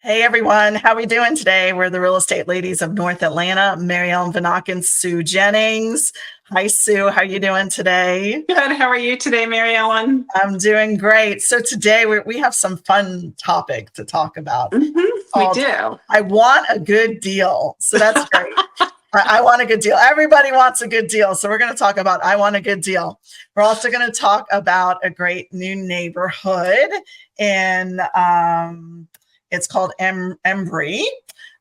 Hey everyone, how we doing today? We're the real estate ladies of North Atlanta, Mary Ellen Vanack and Sue Jennings. Hi Sue, how you doing today? Good. How are you today, Mary Ellen? I'm doing great. So today we have some fun topic to talk about We called do. I Want a Good Deal. So that's great. I want a good deal. Everybody wants a good deal. So we're going to talk about I want a good deal. We're also going to talk about a great new neighborhood and it's called Embree.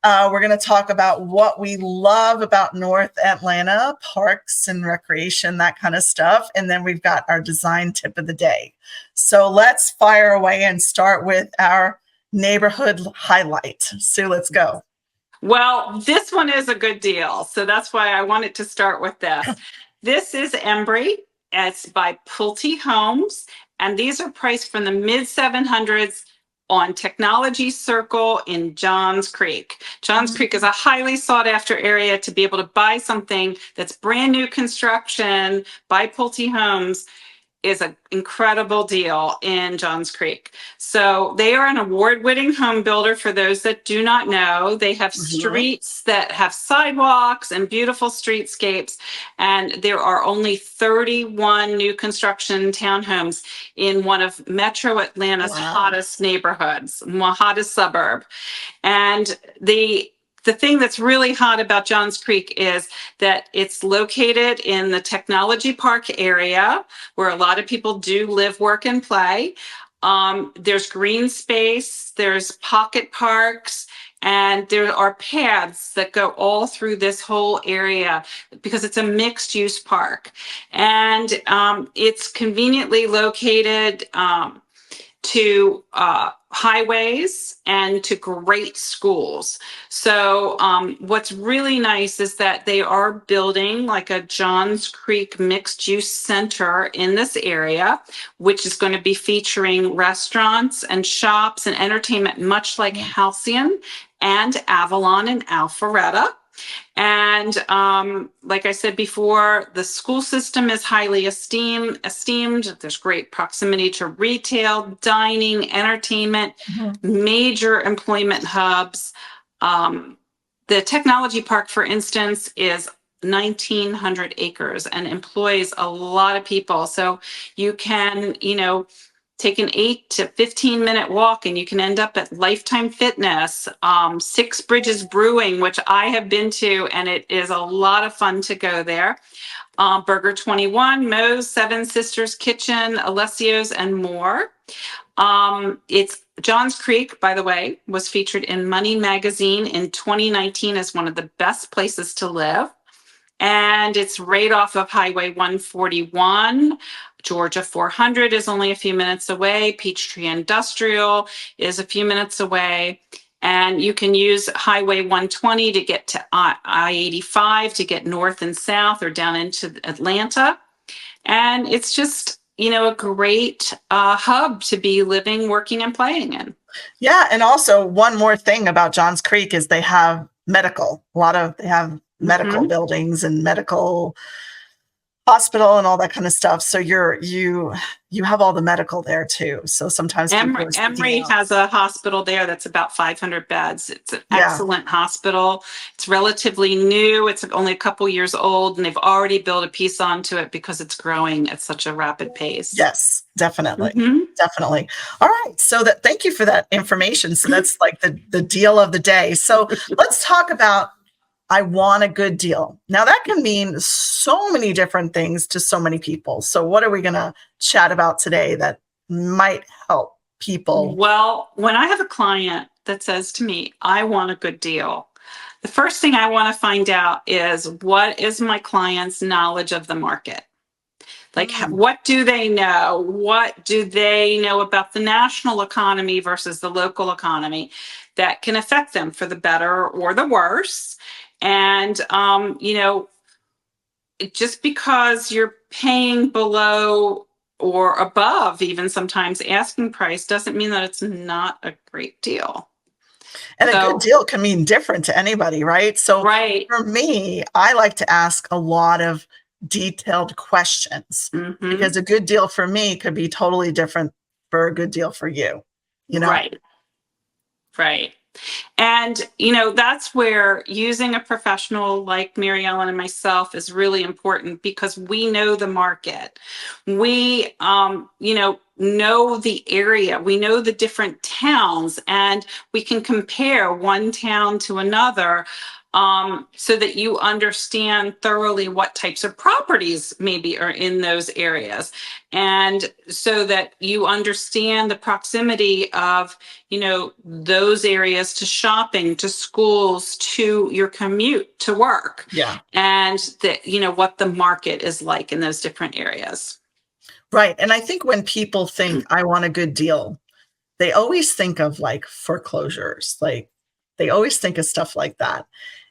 We're going to talk about what we love about North Atlanta, parks and recreation, that kind of stuff. And then we've got our design tip of the day. So let's fire away and start with our neighborhood highlight. Sue, let's go. Well, this one is a good deal. So that's why I wanted to start with this. This is Embree. It's by Pulte Homes. And these are priced from the mid 700s on Technology Circle in Johns Creek. Johns Creek is a highly sought after area to be able to buy something that's brand new construction by Pulte Homes is an incredible deal in Johns Creek. So they are an award-winning home builder. For those that do not know, they have streets that have sidewalks and beautiful streetscapes. And there are only 31 new construction townhomes in one of Metro Atlanta's hottest neighborhoods, hottest suburb. And the thing that's really hot about Johns Creek is that it's located in the Technology Park area where a lot of people do live, work, and play. There's green space, there's pocket parks, and there are paths that go all through this whole area because it's a mixed use park. And it's conveniently located to highways and to great schools. So what's really nice is that they are building like a Johns Creek mixed use center in this area, which is going to be featuring restaurants and shops and entertainment, much like Halcyon and Avalon and Alpharetta. And like I said before, the school system is highly esteemed. There's great proximity to retail, dining, entertainment, major employment hubs. The technology park, for instance, is 1,900 acres and employs a lot of people. So you can, take an 8 to 15-minute walk and you can end up at Lifetime Fitness, Six Bridges Brewing, which I have been to, and it is a lot of fun to go there. Burger 21, Moe's, Seven Sisters Kitchen, Alessio's, and more. It's Johns Creek, by the way, was featured in Money Magazine in 2019 as one of the best places to live. And it's right off of Highway 141. Georgia 400 is only a few minutes away. Peachtree Industrial is a few minutes away. And you can use Highway 120 to get to I-85 to get north and south or down into Atlanta. And it's just, a great hub to be living, working, and playing in. Yeah. And also one more thing about Johns Creek is they have medical. They have medical buildings and medical hospital and all that kind of stuff. So you have all the medical there too. So sometimes Embree has a hospital there that's about 500 beds. It's an excellent hospital. It's relatively new. It's only a couple years old, and they've already built a piece onto it because it's growing at such a rapid pace. Yes, definitely. Definitely. All right. So thank you for that information. So that's like the deal of the day. So let's talk about I want a good deal. Now that can mean so many different things to so many people. So what are we going to chat about today that might help people? Well, when I have a client that says to me, I want a good deal, the first thing I want to find out is what is my client's knowledge of the market? Like, what do they know? What do they know about the national economy versus the local economy that can affect them for the better or the worse? And, just because you're paying below or above even sometimes asking price doesn't mean that it's not a great deal. And a good deal can mean different to anybody, right? So for me, I like to ask a lot of detailed questions because a good deal for me could be totally different for a good deal for you, Right. And, that's where using a professional like Mary Ellen and myself is really important because we know the market. We, know the area. We know the different towns, and we can compare one town to another, so that you understand thoroughly what types of properties maybe are in those areas. And so that you understand the proximity of, those areas to shopping, to schools, to your commute to work. Yeah. And that, what the market is like in those different areas. Right. And I think when people think I want a good deal, they always think of like foreclosures. Like they always think of stuff like that.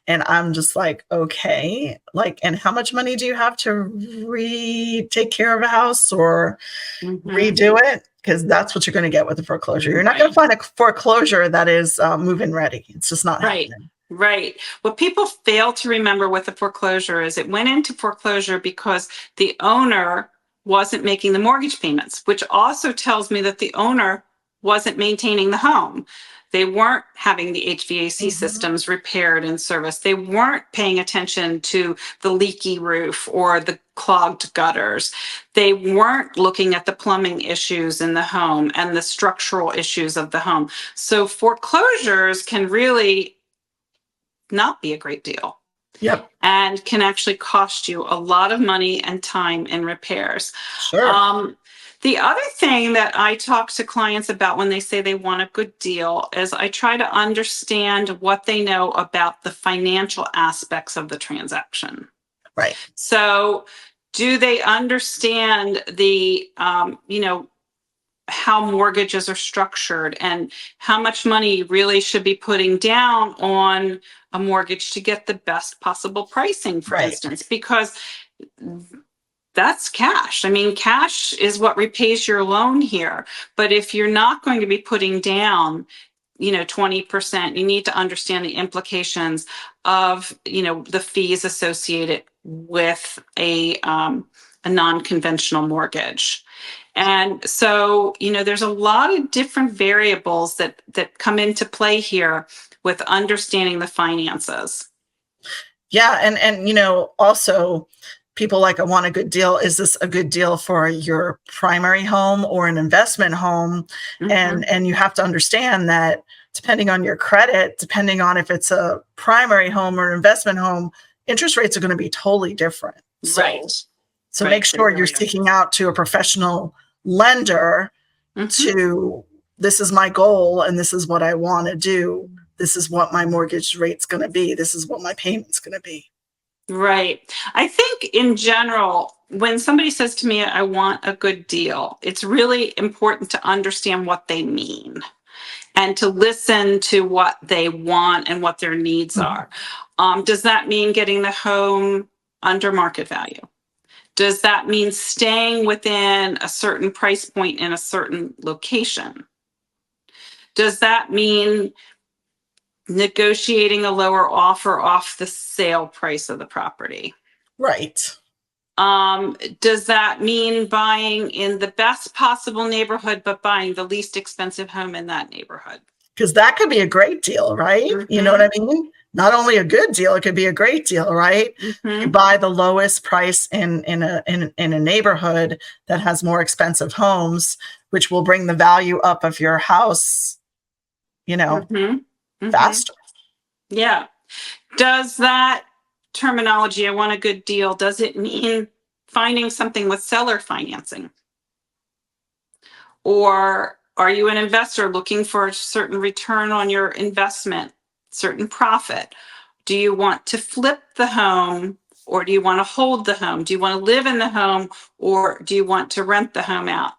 And I'm just like, okay, like, and how much money do you have to take care of a house or redo it? Because that's what you're going to get with a foreclosure. You're not going to find a foreclosure that is move-in ready. It's just not happening. Right. What people fail to remember with a foreclosure is it went into foreclosure because the owner wasn't making the mortgage payments, which also tells me that the owner wasn't maintaining the home. They weren't having the HVAC systems repaired and serviced. They weren't paying attention to the leaky roof or the clogged gutters. They weren't looking at the plumbing issues in the home and the structural issues of the home. So foreclosures can really not be a great deal. Yep. And can actually cost you a lot of money and time in repairs. Sure. The other thing that I talk to clients about when they say they want a good deal is I try to understand what they know about the financial aspects of the transaction. Right. So do they understand the, how mortgages are structured and how much money you really should be putting down on a mortgage to get the best possible pricing, for instance, because that's cash. I mean, cash is what repays your loan here. But if you're not going to be putting down, 20%, you need to understand the implications of, the fees associated with a non-conventional mortgage. And so, there's a lot of different variables that come into play here with understanding the finances. Yeah. And also people like, I want a good deal. Is this a good deal for your primary home or an investment home? And you have to understand that depending on your credit, depending on if it's a primary home or investment home, interest rates are going to be totally different. So make sure you're seeking out to a professional lender to, this is my goal and this is what I want to do. This is what my mortgage rate's going to be. This is what my payment's going to be. Right. I think in general, when somebody says to me, I want a good deal, it's really important to understand what they mean and to listen to what they want and what their needs are. Does that mean getting the home under market value? Does that mean staying within a certain price point in a certain location? Does that mean negotiating a lower offer off the sale price of the property? Right. Does that mean buying in the best possible neighborhood, but buying the least expensive home in that neighborhood? Because that could be a great deal, right? You know what I mean? Not only a good deal, it could be a great deal, right? You buy the lowest price in a neighborhood that has more expensive homes, which will bring the value up of your house, faster. Yeah. Does that terminology, I want a good deal, does it mean finding something with seller financing? Or are you an investor looking for a certain return on your investment, certain profit? Do you want to flip the home or do you want to hold the home? Do you want to live in the home or do you want to rent the home out?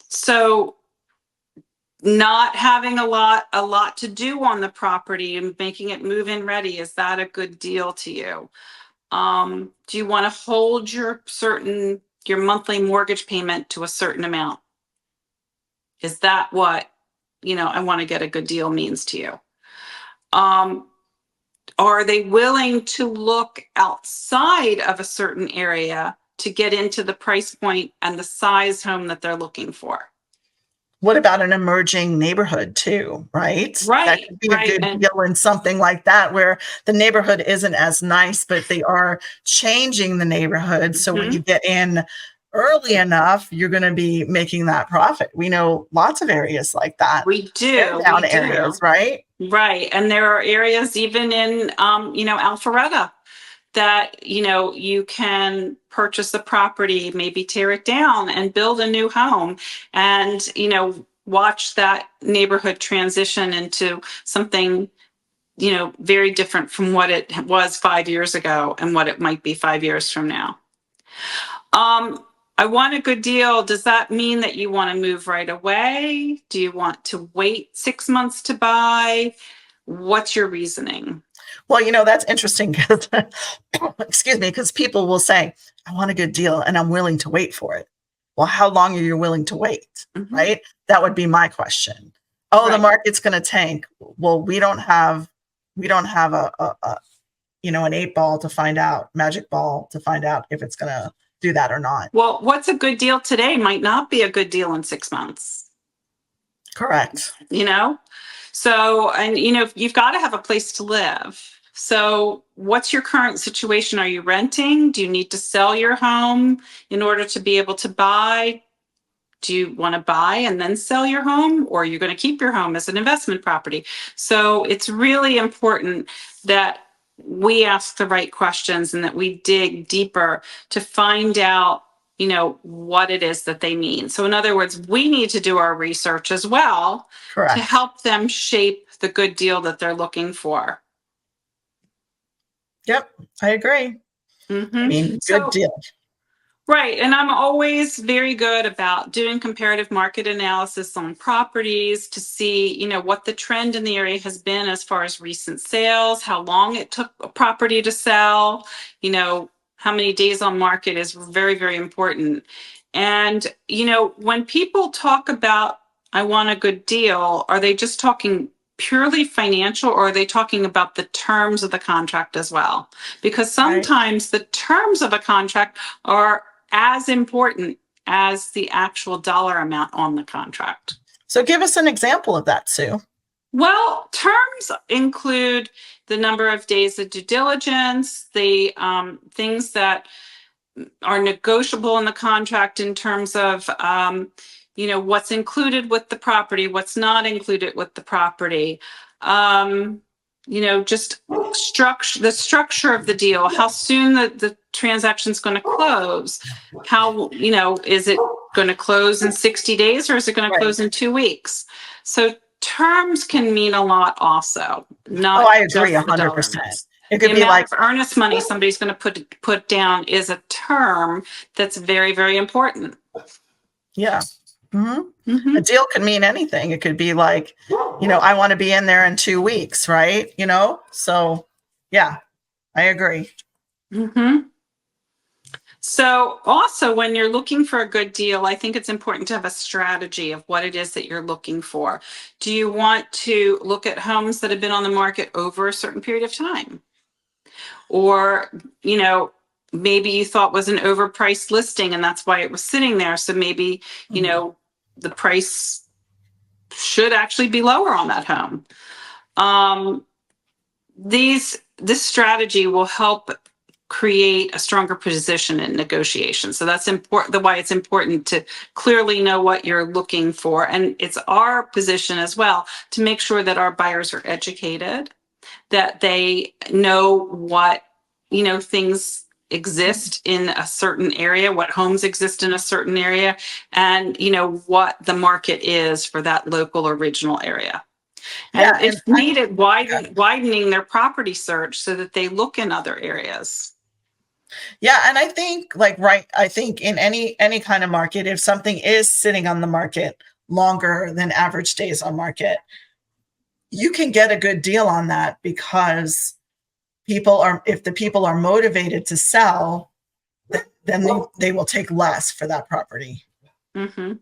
So not having a lot to do on the property and making it move-in ready, is that a good deal to you? Do you want to hold your monthly mortgage payment to a certain amount? Is that what, I want to get a good deal means to you? Are they willing to look outside of a certain area to get into the price point and the size home that they're looking for? What about an emerging neighborhood too, right? That Right, could be a right. good And deal in something like that where the neighborhood isn't as nice, but they are changing the neighborhood. So when you mhm, get in early enough, you're going to be making that profit. We know lots of areas like that, we tear do, down we areas, do. right? Right. And there are areas even in, Alpharetta that, you can purchase a property, maybe tear it down and build a new home and, watch that neighborhood transition into something, very different from what it was 5 years ago and what it might be 5 years from now. I want a good deal. Does that mean that you want to move right away? Do you want to wait 6 months to buy? What's your reasoning? Well, that's interesting because, excuse me, because people will say, I want a good deal and I'm willing to wait for it. Well, how long are you willing to wait? Mhm. Right? That would be my question. Oh, the Right. market's going to tank. Well, we don't have an 8 ball to find out, magic ball to find out if it's going to do that or not. Well, what's a good deal today might not be a good deal in 6 months, Correct. you know? So, and you've got to have a place to live. So, what's your current situation? Are you renting? Do you need to sell your home in order to be able to buy? Do you want to buy and then sell your home, or are you going to keep your home as an investment property? So, it's really important that we ask the right questions and that we dig deeper to find out what it is that they mean. So in other words, we need to do our research as well to Correct. help them shape the good deal that they're looking for. Yep. I agree. I Hmm. mean, good So deal. right. And I'm always very good about doing comparative market analysis on properties to see, what the trend in the area has been as far as recent sales, how long it took a property to sell, how many days on market is very, very important. And, when people talk about, I want a good deal, are they just talking purely financial or are they talking about the terms of the contract as well? Because Right. sometimes the terms of a contract are as important as the actual dollar amount on the contract. So give us an example of that, Sue. Well, terms include the number of days of due diligence, the things that are negotiable in the contract in terms of, what's included with the property, what's not included with the property. Um, just the structure of the deal, how soon the transaction is going to close, how, is it going to close in 60 days or is it going to Right. close in 2 weeks? So terms can mean a lot also, Oh, not I agree just the dollar 100%. amount. It The could be amount like, of earnest money somebody's going to put down is a term that's very, very important. yeah. Hmm. A Hmm. deal could mean anything. It could be like, I want to be in there in 2 weeks, right? So yeah, I agree. Hmm. So also when you're looking for a good deal, I think it's important to have a strategy of what it is that you're looking for. Do you want to look at homes that have been on the market over a certain period of time? Or, maybe you thought was an overpriced listing and that's why it was sitting there. So maybe, Mhm. the price should actually be lower on that home. Um, this strategy will help create a stronger position in negotiation. So that's important. The why it's important to clearly know what you're looking for, and it's our position as well to make sure that our buyers are educated, that they know what things exist in a certain area, what homes exist in a certain area, and what the market is for that local or regional area. Yeah. And And if I, needed, widening their property search so that they look in other areas. yeah. And I think like, right. I think in any kind of market, if something is sitting on the market longer than average days on market, you can get a good deal on that because if the people are motivated to sell, then they will take less for that property. Hmm.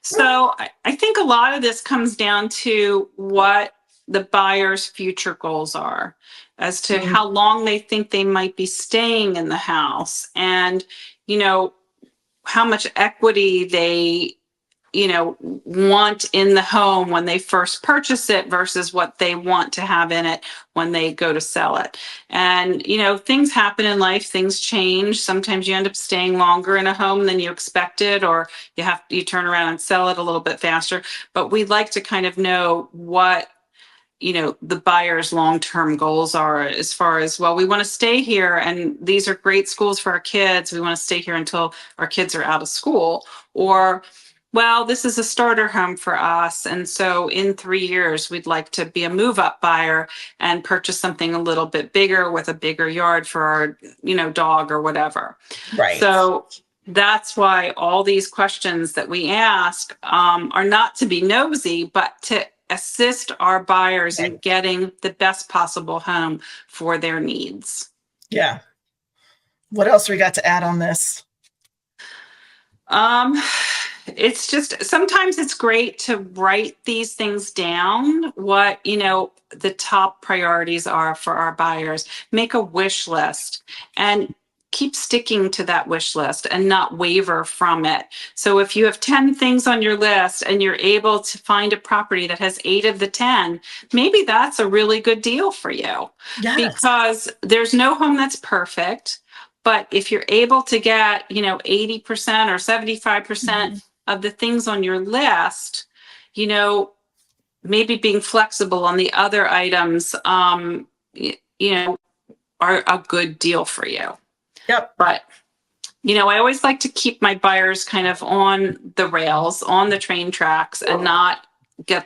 So I think a lot of this comes down to what the buyer's future goals are as to Mm, how long they think they might be staying in the house and, how much equity they want in the home when they first purchase it versus what they want to have in it when they go to sell it. And, things happen in life, things change. Sometimes you end up staying longer in a home than you expected, or you turn around and sell it a little bit faster. But we'd like to kind of know what the buyer's long-term goals are, as far as, well, we want to stay here and these are great schools for our kids. We want to stay here until our kids are out of school. Or, well, this is a starter home for us, and so in 3 years, we'd like to be a move-up buyer and purchase something a little bit bigger with a bigger yard for our, dog or whatever. Right. So that's why all these questions that we ask are not to be nosy, but to assist our buyers in getting the best possible home for their needs. Yeah. What else we got to add on this? It's just, sometimes it's great to write these things down, what, the top priorities are for our buyers. Make a wish list and keep sticking to that wish list and not waver from it. So if you have 10 things on your list and you're able to find a property that has 8 of the 10, maybe that's a really good deal for you. Yes. Because there's no home that's perfect. But if you're able to get, 80% or 75% of the things on your list, maybe being flexible on the other items, are a good deal for you. Yep. But, I always like to keep my buyers kind of on the rails, on the train tracks, and not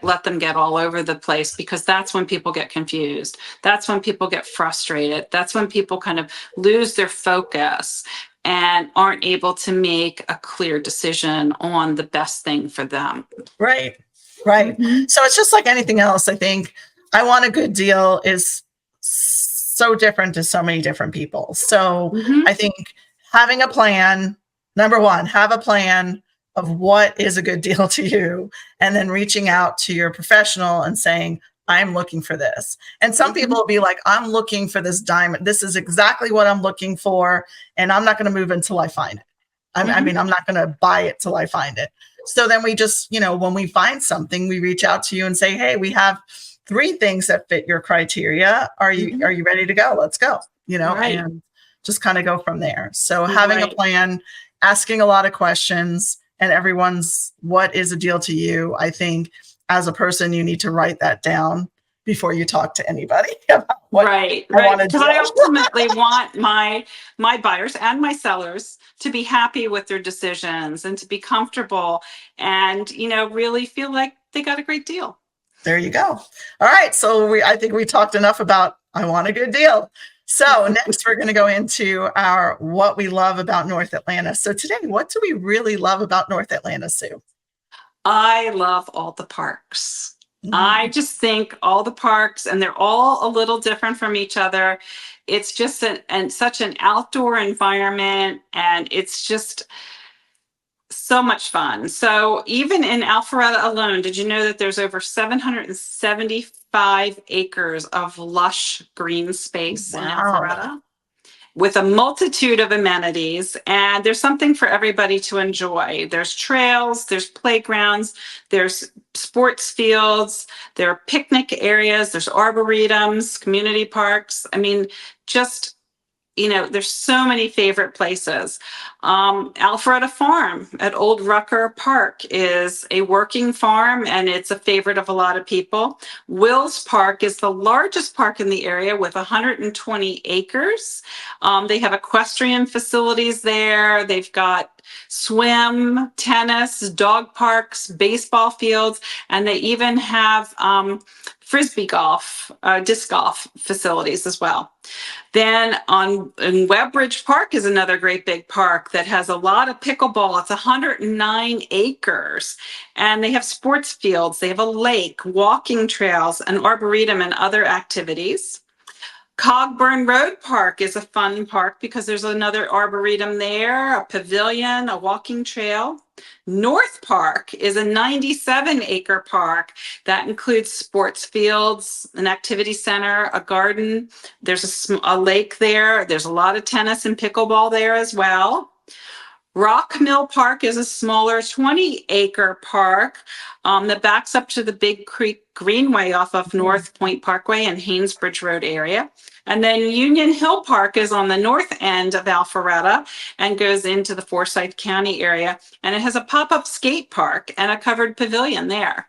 let them get all over the place, because that's when people get confused. That's when people get frustrated. That's when people kind of lose their focus and aren't able to make a clear decision on the best thing for them. Right. Right. Mm-hmm. So it's just like anything else. I think I want a good deal is so different to so many different people. So I think having a plan, number one, have a plan of what is a good deal to you, and then reaching out to your professional and saying, I'm looking for this. And some people will be like, I'm looking for this diamond. This is exactly what I'm looking for. And I'm not going to move until I find it. I mean, I'm not going to buy it till I find it. So then we just, when we find something, we reach out to you and say, hey, we have 3 things that fit your criteria. Are you ready to go? Let's go, Right. And just kind of go from there. So having a plan, asking a lot of questions, and everyone's, what is a deal to you? I think as a person, you need to write that down before you talk to anybody about what right. Because I ultimately want my buyers and my sellers to be happy with their decisions and to be comfortable and, really feel like they got a great deal. There you go. All right. So I think we talked enough about, I want a good deal. So next we're going to go into our what we love about North Atlanta. So today, what do we really love about North Atlanta, Sue? I love all the parks. I just think all the parks, and they're all a little different from each other. It's just such an outdoor environment, and it's just so much fun. So even in Alpharetta alone, did you know that there's over 775 acres of lush green space in Alpharetta, with a multitude of amenities, and there's something for everybody to enjoy. There's trails, there's playgrounds, there's sports fields, there are picnic areas, there's arboretums, community parks. I mean, just, there's so many favorite places. Alpharetta Farm at Old Rucker Park is a working farm, and it's a favorite of a lot of people. Wills Park is the largest park in the area with 120 acres. They have equestrian facilities there. They've got swim, tennis, dog parks, baseball fields, and they even have frisbee golf, disc golf facilities as well. Then in Webbridge Park is another great big park that has a lot of pickleball. It's 109 acres, and they have sports fields. They have a lake, walking trails, an arboretum, and other activities. Cogburn Road Park is a fun park because there's another arboretum there, a pavilion, a walking trail. North Park is a 97-acre park that includes sports fields, an activity center, a garden. There's a lake there. There's a lot of tennis and pickleball there as well. Rock Mill Park is a smaller 20-acre park that backs up to the Big Creek Greenway off of North Point Parkway and Haynesbridge Road area. And then Union Hill Park is on the north end of Alpharetta and goes into the Forsyth County area. And it has a pop-up skate park and a covered pavilion there.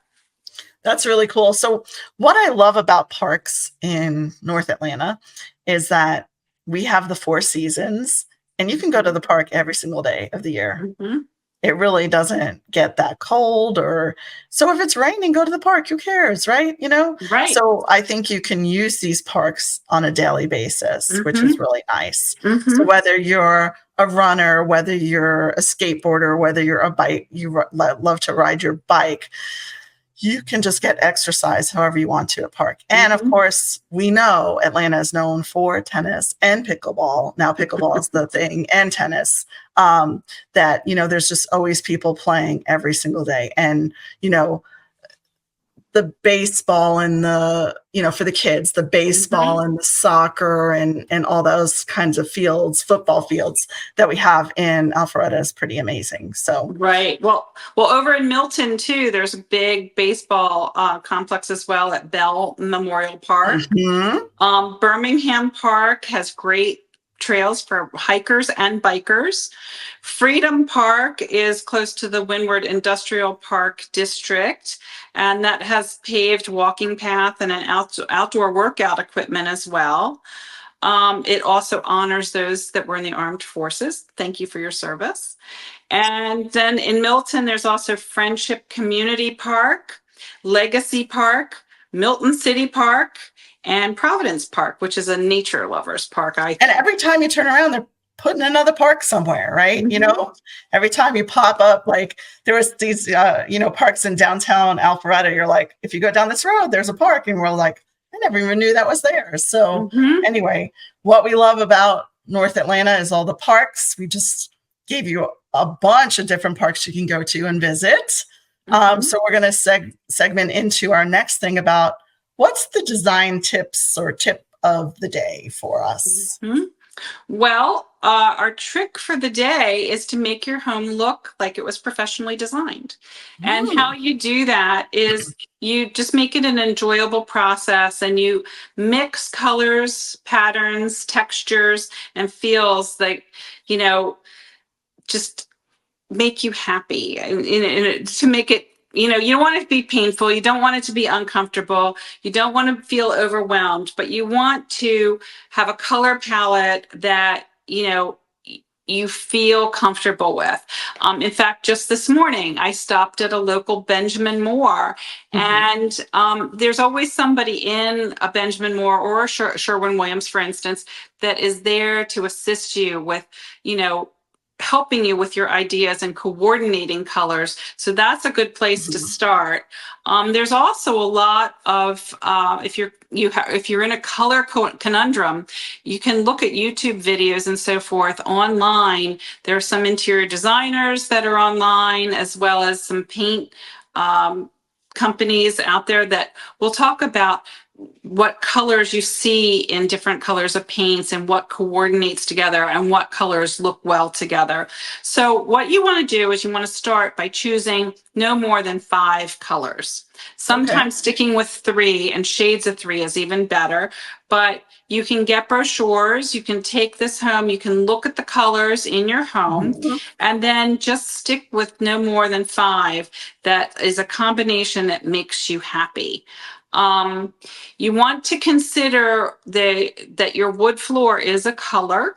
That's really cool. So what I love about parks in North Atlanta is that we have the 4 seasons and you can go to the park every single day of the year. Mm-hmm. It really doesn't get that cold, or so if it's raining, go to the park, who cares, right? You know? Right. So I think you can use these parks on a daily basis, which is really nice. Mm-hmm. So whether you're a runner, whether you're a skateboarder, whether you're a bike, love to ride your bike, you can just get exercise however you want to at park. And of course, we know Atlanta is known for tennis and pickleball. Now pickleball is the thing, and tennis, that, you know, there's just always people playing every single day. And, you know, the baseball and the, you know, for the kids, the baseball and the soccer and all those kinds of fields, football fields that we have in Alpharetta is pretty amazing. So right. Well, over in Milton too, there's a big baseball complex as well at Bell Memorial Park. Birmingham Park has great trails for hikers and bikers. Freedom Park is close to the Windward Industrial Park District, and that has paved walking path and an outdoor workout equipment as well. It also honors those that were in the armed forces. Thank you for your service. And then in Milton, there's also Friendship Community Park, Legacy Park, Milton City Park, and Providence Park, which is a nature lovers park. And every time you turn around, they're putting another park somewhere, right? You know, every time you pop up, like there was these, you know, parks in downtown Alpharetta. You're like, if you go down this road, there's a park. And we're like, I never even knew that was there. So anyway, what we love about North Atlanta is all the parks. We just gave you a bunch of different parks you can go to and visit. So we're going to segment into our next thing about what's the design tips or tip of the day for us? Well, our trick for the day is to make your home look like it was professionally designed. And how you do that is you just make it an enjoyable process, and you mix colors, patterns, textures, and feels like, you know, just make you happy, and to make it, you know, you don't want it to be painful. You don't want it to be uncomfortable. You don't want to feel overwhelmed, but you want to have a color palette that, you know, you feel comfortable with. In fact, just this morning, I stopped at a local Benjamin Moore, and there's always somebody in a Benjamin Moore or a Sherwin-Williams, for instance, that is there to assist you with, you know, helping you with your ideas and coordinating colors. So that's a good place to start. There's also a lot of, if you're in a color conundrum, you can look at YouTube videos and so forth online. There are some interior designers that are online, as well as some paint companies out there that will talk about what colors you see in different colors of paints and what coordinates together and what colors look well together. So what you want to do is you want to start by choosing no more than 5 colors. Sometimes sticking with 3 and shades of 3 is even better, but you can get brochures, you can take this home, you can look at the colors in your home, and then just stick with no more than 5. That is a combination that makes you happy. You want to consider that your wood floor is a color.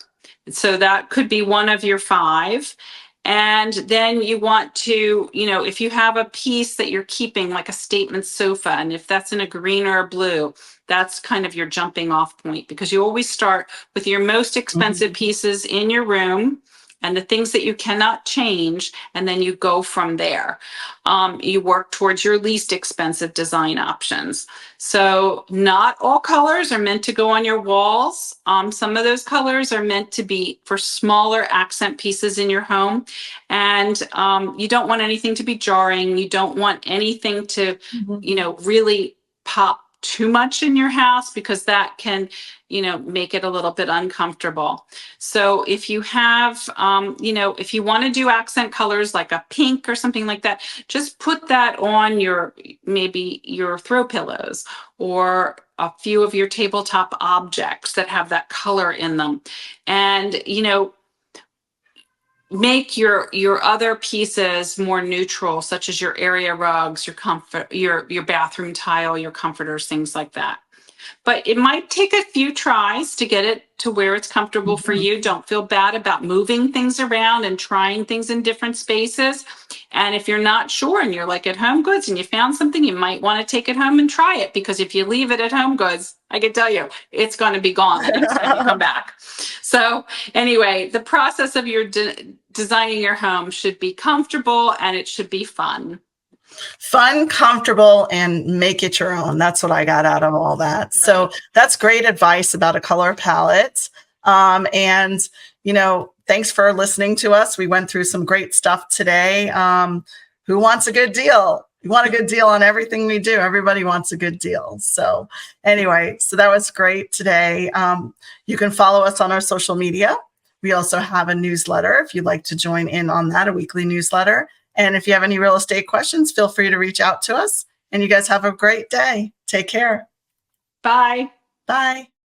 So that could be one of your 5. And then you want to, you know, if you have a piece that you're keeping, like a statement sofa, and if that's in a green or a blue, that's kind of your jumping off point, because you always start with your most expensive pieces in your room and the things that you cannot change, and then you go from there. You work towards your least expensive design options. So not all colors are meant to go on your walls. Some of those colors are meant to be for smaller accent pieces in your home. And you don't want anything to be jarring. You don't want anything to, you know, really pop too much in your house, because that can, make it a little bit uncomfortable. So if you have, if you want to do accent colors like a pink or something like that, just put that on maybe your throw pillows or a few of your tabletop objects that have that color in them. And, make your other pieces more neutral, such as your area rugs, your comfort, your bathroom tile, your comforters, things like that. But it might take a few tries to get it to where it's comfortable for you. Don't feel bad about moving things around and trying things in different spaces. And if you're not sure and you're like at Home Goods and you found something, you might want to take it home and try it, because if you leave it at Home Goods, I can tell you, it's going to be gone the next time you come back. So anyway, the process of your designing your home should be comfortable, and it should be fun. Fun, comfortable, and make it your own. That's what I got out of all that. Right. So that's great advice about a color palette. And, thanks for listening to us. We went through some great stuff today. Who wants a good deal? We want a good deal on everything we do. Everybody wants a good deal. So anyway, so that was great today. You can follow us on our social media. We also have a newsletter if you'd like to join in on that, a weekly newsletter. And if you have any real estate questions, feel free to reach out to us. And you guys have a great day. Take care. Bye. Bye.